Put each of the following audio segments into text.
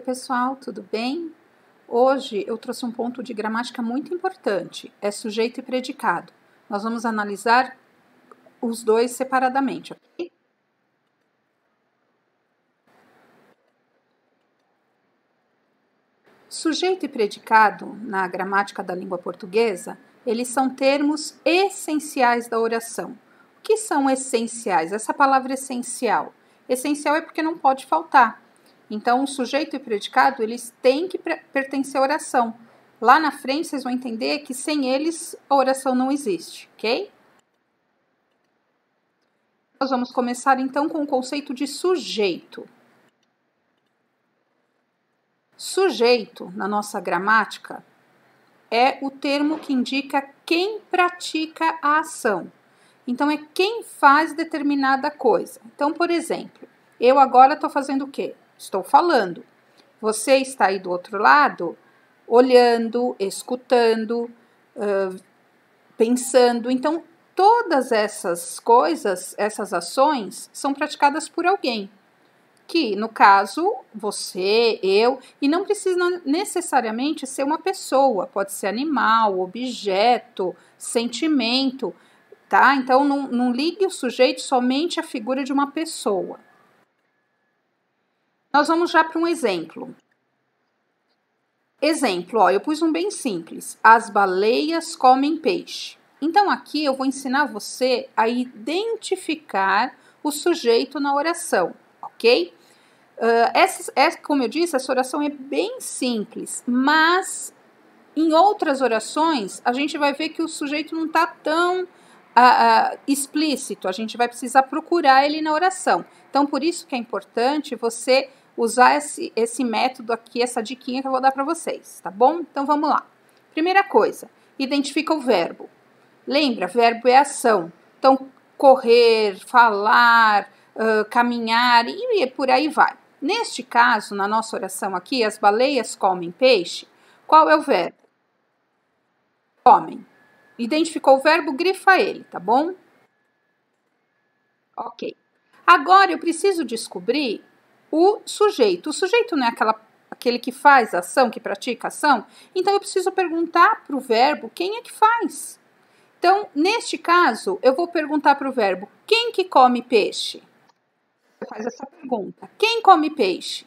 Oi, pessoal, tudo bem? Hoje eu trouxe um ponto de gramática muito importante, é sujeito e predicado. Nós vamos analisar os dois separadamente, ok? Sujeito e predicado, na gramática da língua portuguesa, eles são termos essenciais da oração. O que são essenciais? Essa palavra essencial. Essencial é porque não pode faltar. Então, o sujeito e o predicado, eles têm que pertencer à oração. Lá na frente, vocês vão entender que sem eles, a oração não existe, ok? Nós vamos começar, então, com o conceito de sujeito. Sujeito, na nossa gramática, é o termo que indica quem pratica a ação. Então, é quem faz determinada coisa. Então, por exemplo, eu agora estou fazendo o quê? Estou falando. Você está aí do outro lado, olhando, escutando, pensando. Então, todas essas coisas, essas ações, são praticadas por alguém. Que, no caso, você, eu, e não precisa necessariamente ser uma pessoa, pode ser animal, objeto, sentimento, tá? Então, não ligue o sujeito somente à figura de uma pessoa. Nós vamos já para um exemplo. Exemplo, ó, eu pus um bem simples. As baleias comem peixe. Então, aqui eu vou ensinar você a identificar o sujeito na oração, ok? Como eu disse, essa oração é bem simples, mas em outras orações a gente vai ver que o sujeito não está tão explícito, a gente vai precisar procurar ele na oração. Então, por isso que é importante você usar esse método aqui, essa diquinha que eu vou dar para vocês, tá bom? Então, vamos lá. Primeira coisa, identifica o verbo. Lembra, verbo é ação. Então, correr, falar, caminhar e por aí vai. Neste caso, na nossa oração aqui, as baleias comem peixe. Qual é o verbo? Comem. Identificou o verbo, grifa ele, tá bom? Ok. Agora eu preciso descobrir o sujeito. O sujeito não é aquele que faz a ação, que pratica a ação? Então eu preciso perguntar para o verbo quem é que faz. Então, neste caso, eu vou perguntar para o verbo quem que come peixe? Você faz essa pergunta. Quem come peixe?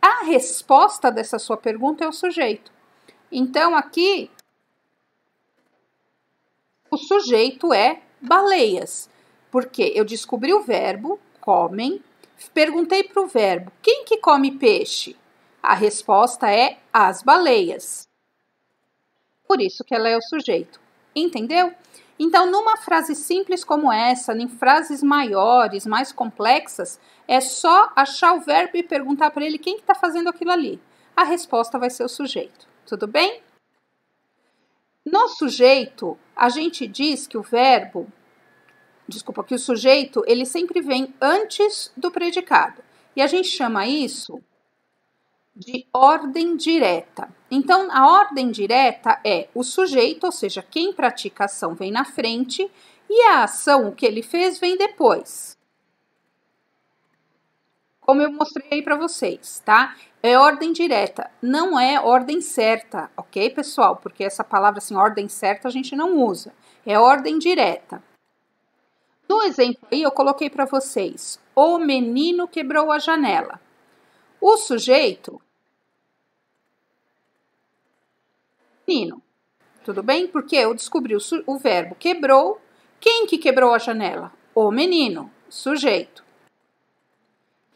A resposta dessa sua pergunta é o sujeito. Então, aqui, o sujeito é baleias. Porque eu descobri o verbo, comem, perguntei para o verbo, quem que come peixe? A resposta é as baleias. Por isso que ela é o sujeito. Entendeu? Então, numa frase simples como essa, em frases maiores, mais complexas, é só achar o verbo e perguntar para ele quem que está fazendo aquilo ali. A resposta vai ser o sujeito. Tudo bem? No sujeito, a gente diz que o verbo, que o sujeito, ele sempre vem antes do predicado. E a gente chama isso de ordem direta. Então, a ordem direta é o sujeito, ou seja, quem pratica a ação vem na frente e a ação, o que ele fez, vem depois. Como eu mostrei aí para vocês, tá? É ordem direta, não é ordem certa, ok, pessoal? Porque essa palavra, assim, ordem certa, a gente não usa. É ordem direta. No exemplo aí, eu coloquei para vocês, o menino quebrou a janela. O sujeito, menino, tudo bem? Porque eu descobri o verbo quebrou. Quem que quebrou a janela? O menino, sujeito.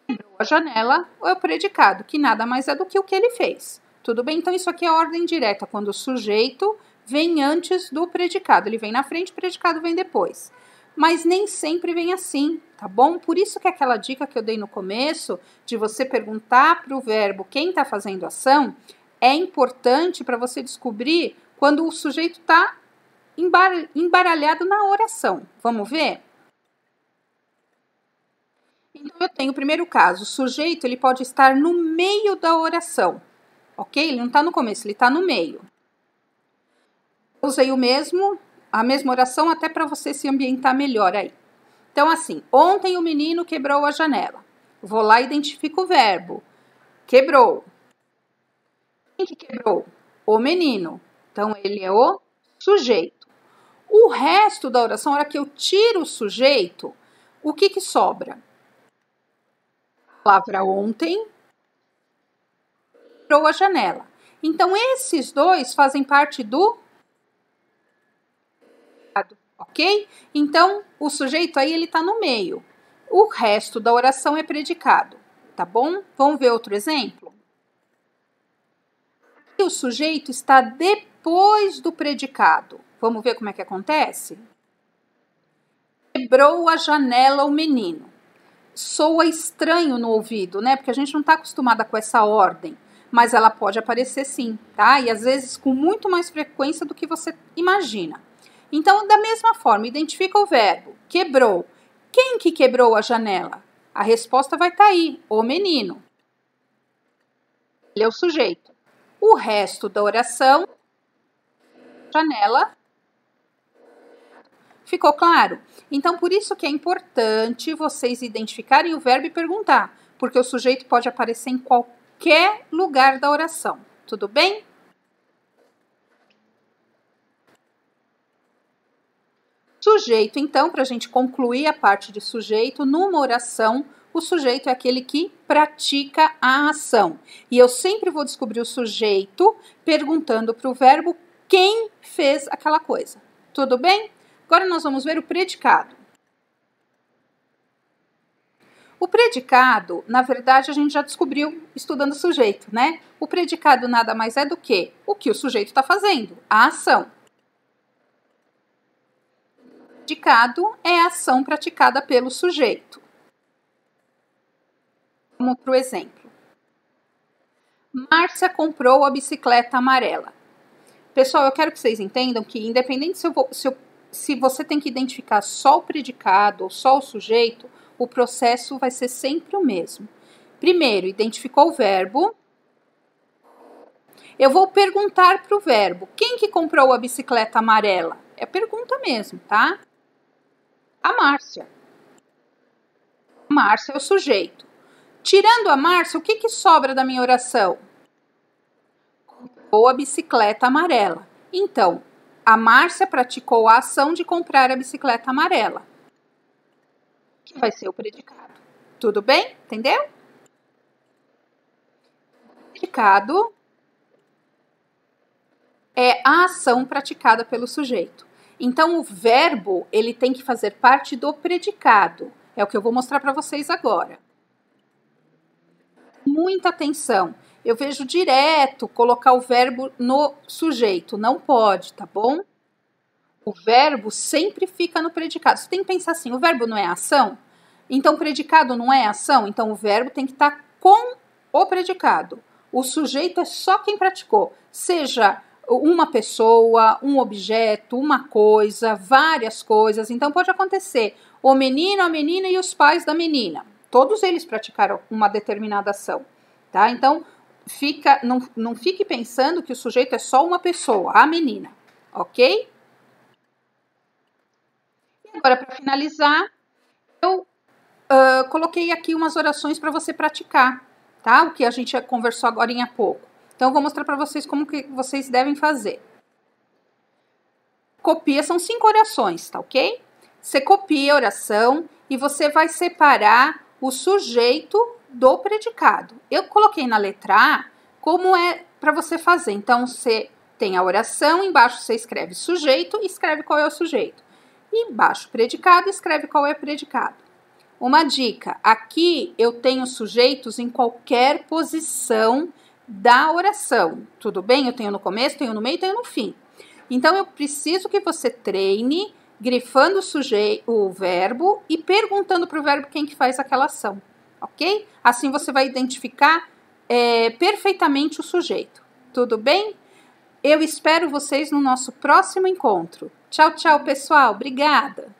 Quebrou a janela é o predicado, que nada mais é do que o que ele fez. Tudo bem? Então, isso aqui é ordem direta, quando o sujeito vem antes do predicado. Ele vem na frente, o predicado vem depois. Mas nem sempre vem assim, tá bom? Por isso que aquela dica que eu dei no começo, de você perguntar para o verbo quem está fazendo a ação, é importante para você descobrir quando o sujeito está embaralhado na oração. Vamos ver? Então, eu tenho o primeiro caso. O sujeito, ele pode estar no meio da oração, ok? Ele não está no começo, ele está no meio. Eu usei a mesma oração até para você se ambientar melhor aí. Então, assim, ontem o menino quebrou a janela. Vou lá e identifico o verbo. quebrou. Quem que quebrou? O menino. Então, ele é o sujeito. O resto da oração, na hora que eu tiro o sujeito, o que sobra? A palavra ontem, quebrou a janela. Então, esses dois fazem parte do predicado, ok? Então, o sujeito aí, ele tá no meio. O resto da oração é predicado, tá bom? Vamos ver outro exemplo? O sujeito está depois do predicado. Vamos ver como é que acontece? Quebrou a janela o menino. Soa estranho no ouvido, né? Porque a gente não está acostumada com essa ordem. Mas ela pode aparecer sim, tá? E às vezes com muito mais frequência do que você imagina. Então, da mesma forma, identifica o verbo. Quebrou. Quem que quebrou a janela? A resposta vai estar aí, o menino. Ele é o sujeito. O resto da oração, janela. Ficou claro? Então, por isso que é importante vocês identificarem o verbo e perguntar, porque o sujeito pode aparecer em qualquer lugar da oração. Tudo bem? Sujeito, então, para a gente concluir a parte de sujeito, numa oração, o sujeito é aquele que pratica a ação. E eu sempre vou descobrir o sujeito perguntando para o verbo quem fez aquela coisa. Tudo bem? Agora nós vamos ver o predicado. O predicado, na verdade, a gente já descobriu estudando o sujeito, né? O predicado nada mais é do que o que o sujeito está fazendo, a ação. O predicado é a ação praticada pelo sujeito. Vamos para o exemplo. Márcia comprou a bicicleta amarela. Pessoal, eu quero que vocês entendam que, independente se você tem que identificar só o predicado ou só o sujeito, o processo vai ser sempre o mesmo. Primeiro, identificou o verbo. Eu vou perguntar para o verbo, quem que comprou a bicicleta amarela? É pergunta mesmo, tá? A Márcia. A Márcia é o sujeito. Tirando a Márcia, o que sobra da minha oração? Comprou a bicicleta amarela. Então, a Márcia praticou a ação de comprar a bicicleta amarela, que vai ser o predicado. Tudo bem? Entendeu? O predicado é a ação praticada pelo sujeito. Então, o verbo, ele tem que fazer parte do predicado. É o que eu vou mostrar para vocês agora. Muita atenção. Eu vejo direto colocar o verbo no sujeito. Não pode, tá bom? O verbo sempre fica no predicado. Você tem que pensar assim, o verbo não é ação? Então, o predicado não é ação? Então, o verbo tem que estar com o predicado. O sujeito é só quem praticou. Seja uma pessoa, um objeto, uma coisa, várias coisas. Então, pode acontecer o menino, a menina e os pais da menina. Todos eles praticaram uma determinada ação, tá? Então, não fique pensando que o sujeito é só uma pessoa, a menina, ok? E agora, para finalizar, eu coloquei aqui umas orações para você praticar, tá? O que a gente conversou agora há pouco. Então, eu vou mostrar para vocês como que vocês devem fazer. Copia, são 5 orações, tá ok? Você copia a oração e você vai separar o sujeito do predicado. Eu coloquei na letra A como é para você fazer. Então, você tem a oração, embaixo você escreve sujeito e escreve qual é o sujeito. E embaixo predicado, escreve qual é o predicado. Uma dica, aqui eu tenho sujeitos em qualquer posição da oração. Tudo bem? Eu tenho no começo, tenho no meio, tenho no fim. Então, eu preciso que você treine grifando o verbo e perguntando para o verbo quem que faz aquela ação, ok? Assim você vai identificar perfeitamente o sujeito. Tudo bem? Eu espero vocês no nosso próximo encontro. Tchau, tchau, pessoal. Obrigada!